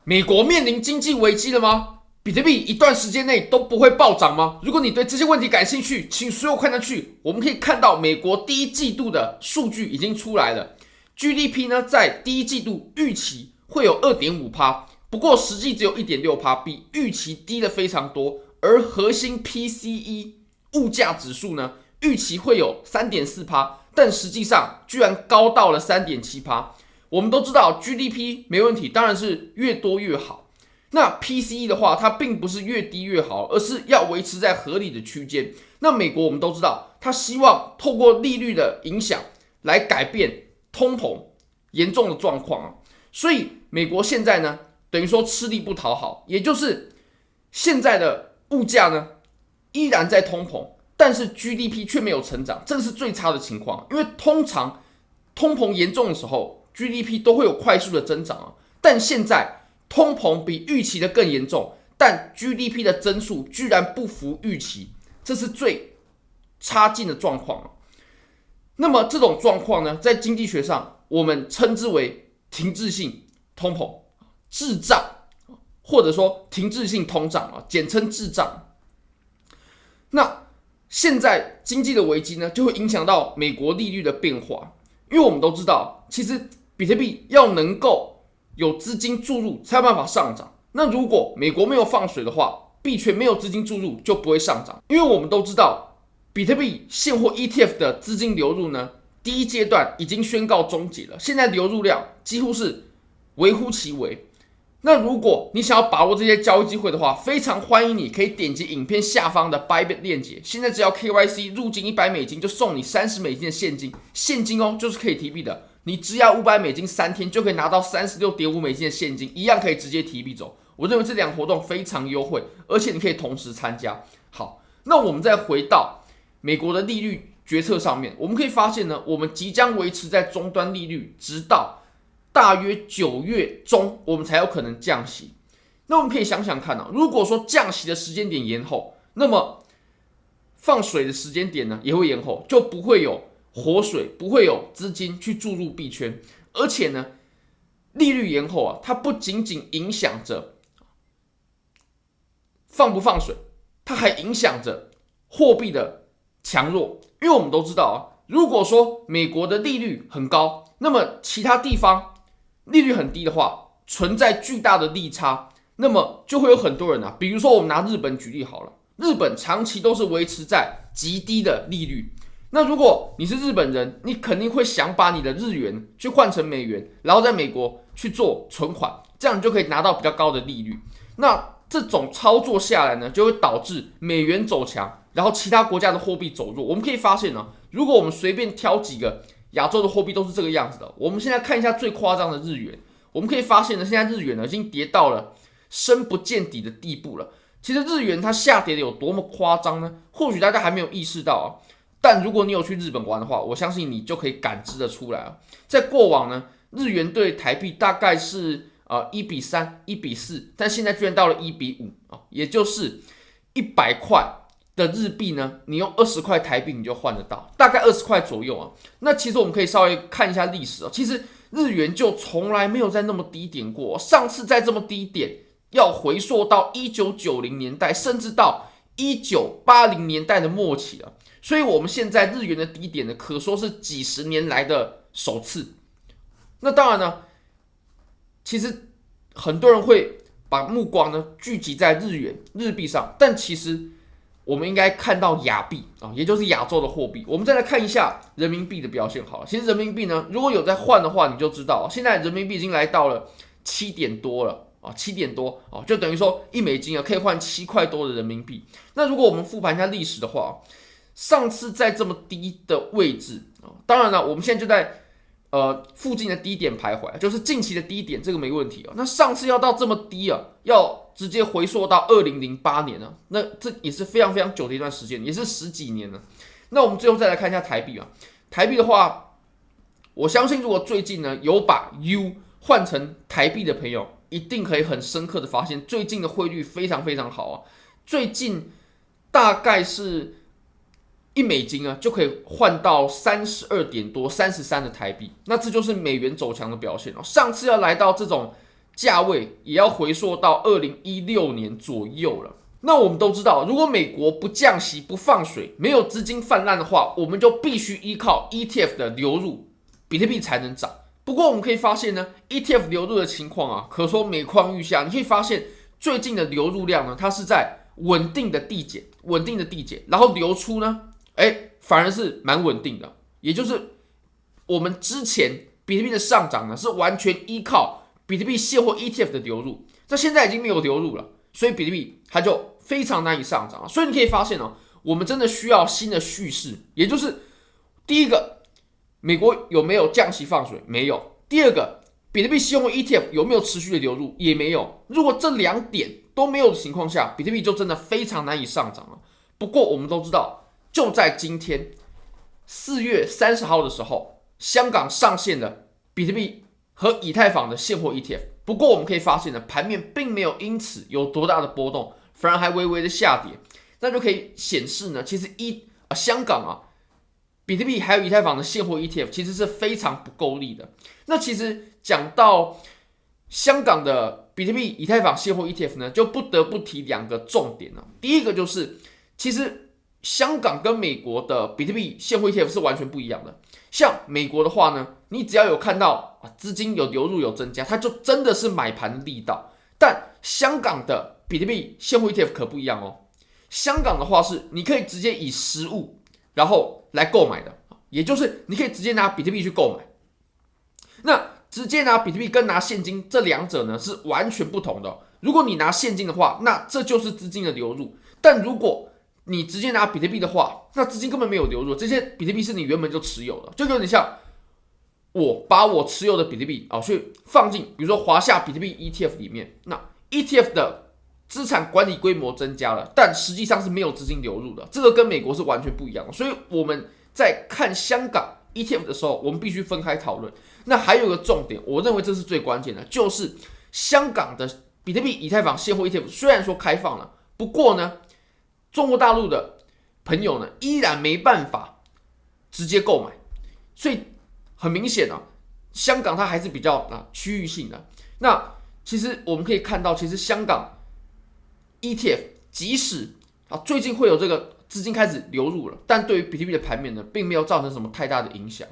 美国面临经济危机了吗？比特币一段时间内都不会暴涨吗？如果你对这些问题感兴趣，请随我看下去。我们可以看到，美国第一季度的数据已经出来了 ，GDP 呢在第一季度预期会有 2.5%，不过实际只有 1.6%，比预期低了非常多。而核心 PCE 物价指数呢，预期会有 3.4%，但实际上居然高到了 3.7%。我们都知道 GDP 没问题，当然是越多越好。那 PCE 的话，它并不是越低越好，而是要维持在合理的区间。那美国我们都知道，它希望透过利率的影响来改变通膨严重的状况啊。所以美国现在呢，等于说吃力不讨好，也就是现在的物价呢依然在通膨，但是 GDP 却没有成长，这个是最差的情况。因为通常通膨严重的时候 ，GDP 都会有快速的增长啊，但现在通膨比预期的更严重，但 GDP 的增速居然不符预期，这是最差劲的状况啊。那么这种状况呢，在经济学上我们称之为停滞性通膨、滞胀，或者说停滞性通胀啊，简称滞胀。那现在经济的危机呢，就会影响到美国利率的变化，因为我们都知道，其实比特币要能够有资金注入才有办法上涨。那如果美国没有放水的话，币圈没有资金注入就不会上涨。因为我们都知道，比特币现货 ETF 的资金流入呢，第一阶段已经宣告终结了，现在流入量几乎是微乎其微。那如果你想要把握这些交易机会的话，非常欢迎你可以点击影片下方的 Bybit 链接。现在只要 KYC 入金$100就送你$30的现金，现金哦，就是可以提币的。你只要$5003天就可以拿到$36.5的现金，一样可以直接提币走。我认为这两个活动非常优惠，而且你可以同时参加。好，那我们再回到美国的利率决策上面，我们可以发现呢，我们即将维持在终端利率，直到大约9月中，我们才有可能降息。那我们可以想想看啊，如果说降息的时间点延后，那么放水的时间点呢也会延后，就不会有活水，不会有资金去注入币圈。而且呢，利率延后啊，它不仅仅影响着放不放水，它还影响着货币的强弱。因为我们都知道啊，如果说美国的利率很高，那么其他地方利率很低的话，存在巨大的利差，那么就会有很多人啊，比如说我们拿日本举例好了，日本长期都是维持在极低的利率。那如果你是日本人，你肯定会想把你的日元去换成美元，然后在美国去做存款，这样你就可以拿到比较高的利率。那这种操作下来呢，就会导致美元走强，然后其他国家的货币走弱。我们可以发现呢，如果我们随便挑几个亚洲的货币都是这个样子的。我们现在看一下最夸张的日元，我们可以发现呢，现在日元呢已经跌到了深不见底的地步了。其实日元它下跌的有多么夸张呢？或许大家还没有意识到啊，但如果你有去日本玩的话，我相信你就可以感知得出来啊。在过往呢，日元对台币大概是1:3、1:4，但现在居然到了1:5啊，也就是100块的日币呢，你用20块台币你就换得到，大概20块左右啊。那其实我们可以稍微看一下历史啊，其实日元就从来没有在那么低点过，上次在这么低点要回溯到1990年代，甚至到1980年代的末期了。所以我们现在日元的低点呢，可说是几十年来的首次。那当然呢，其实很多人会把目光呢聚集在日元、日币上，但其实我们应该看到亚币啊，也就是亚洲的货币。我们再来看一下人民币的表现好了。其实人民币呢，如果有在换的话，你就知道现在人民币已经来到了7点多了啊，7点多啊，就等于说$1啊可以换7块多的人民币。那如果我们复盘一下历史的话，上次在这么低的位置啊，当然了，我们现在就在附近的低点徘徊，就是近期的低点，这个没问题啊。那上次要到这么低啊，要直接回溯到2008年啊，那这也是非常非常久的一段时间，也是10几年了。那我们最后再来看一下台币啊，台币的话，我相信如果最近呢有把 U 换成台币的朋友，一定可以很深刻的发现，最近的汇率非常非常好啊，最近大概是$1啊，就可以换到32点多、33的台币，那这就是美元走强的表现哦。上次要来到这种价位也要回溯到2016年左右了。那我们都知道，如果美国不降息、不放水，没有资金泛滥的话，我们就必须依靠 ETF 的流入，比特币才能涨。不过我们可以发现呢 ，ETF 流入的情况啊，可说每况愈下。你可以发现最近的流入量呢，它是在稳定的递减，然后流出呢，反而是蛮稳定的。也就是我们之前比特币的上涨呢，是完全依靠比特币现货 ETF 的流入，那现在已经没有流入了，所以比特币它就非常难以上涨。所以你可以发现哦，我们真的需要新的叙事，也就是第一个，美国有没有降息放水？没有。第二个，比特币现货 ETF 有没有持续的流入？也没有。如果这两点都没有的情况下，比特币就真的非常难以上涨了。不过我们都知道，就在今天4月30号的时候，香港上线了比特币和以太坊的现货 ETF。不过我们可以发现呢，盘面并没有因此有多大的波动，反而还微微的下跌。那就可以显示呢，其实香港比特币还有以太坊的现货 ETF 其实是非常不够力的。那其实讲到香港的比特币、以太坊现货 ETF 呢，就不得不提两个重点了。第一个就是，其实香港跟美国的比特币现货 ETF 是完全不一样的。像美国的话呢，你只要有看到资金有流入有增加，它就真的是买盘力道。但香港的比特币现货 ETF 可不一样哦。香港的话是你可以直接以实物然后来购买的，也就是你可以直接拿比特币去购买。那直接拿比特币跟拿现金这两者呢是完全不同的。如果你拿现金的话，那这就是资金的流入；但如果你直接拿比特币的话，那资金根本没有流入，这些比特币是你原本就持有的，就有点像我把我持有的比特币去放进比如说华夏比特币 ETF 里面，那 ETF 的资产管理规模增加了，但实际上是没有资金流入的，这个跟美国是完全不一样的。所以我们在看香港 ETF 的时候，我们必须分开讨论。那还有一个重点，我认为这是最关键的，就是香港的比特币、以太坊现货 ETF 虽然说开放了，不过呢，中国大陆的朋友呢依然没办法直接购买，所以很明显香港它还是比较区域性的。那其实我们可以看到，其实香港 ETF 即使最近会有这个资金开始流入了，但对于比特币的盘面呢，并没有造成什么太大的影响。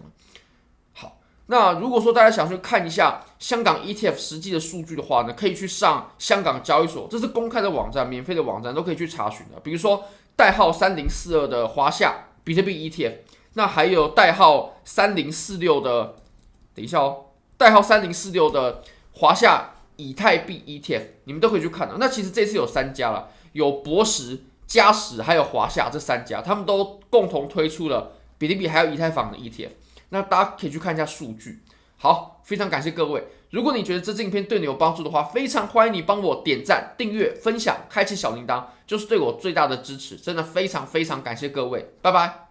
好，那如果说大家想去看一下香港 ETF 实际的数据的话呢，可以去上香港交易所，这是公开的网站，免费的网站都可以去查询的。比如说代号3042的华夏比特币 ETF， 那还有代号3046的，代号3046的华夏以太币 ETF， 你们都可以去看的。那其实这次有3家了，有博时、嘉实还有华夏这3家，他们都共同推出了比特币还有以太坊的 ETF。那大家可以去看一下数据。好，非常感谢各位。如果你觉得这支影片对你有帮助的话，非常欢迎你帮我点赞、订阅、分享、开启小铃铛，就是对我最大的支持。真的非常非常感谢各位，拜拜。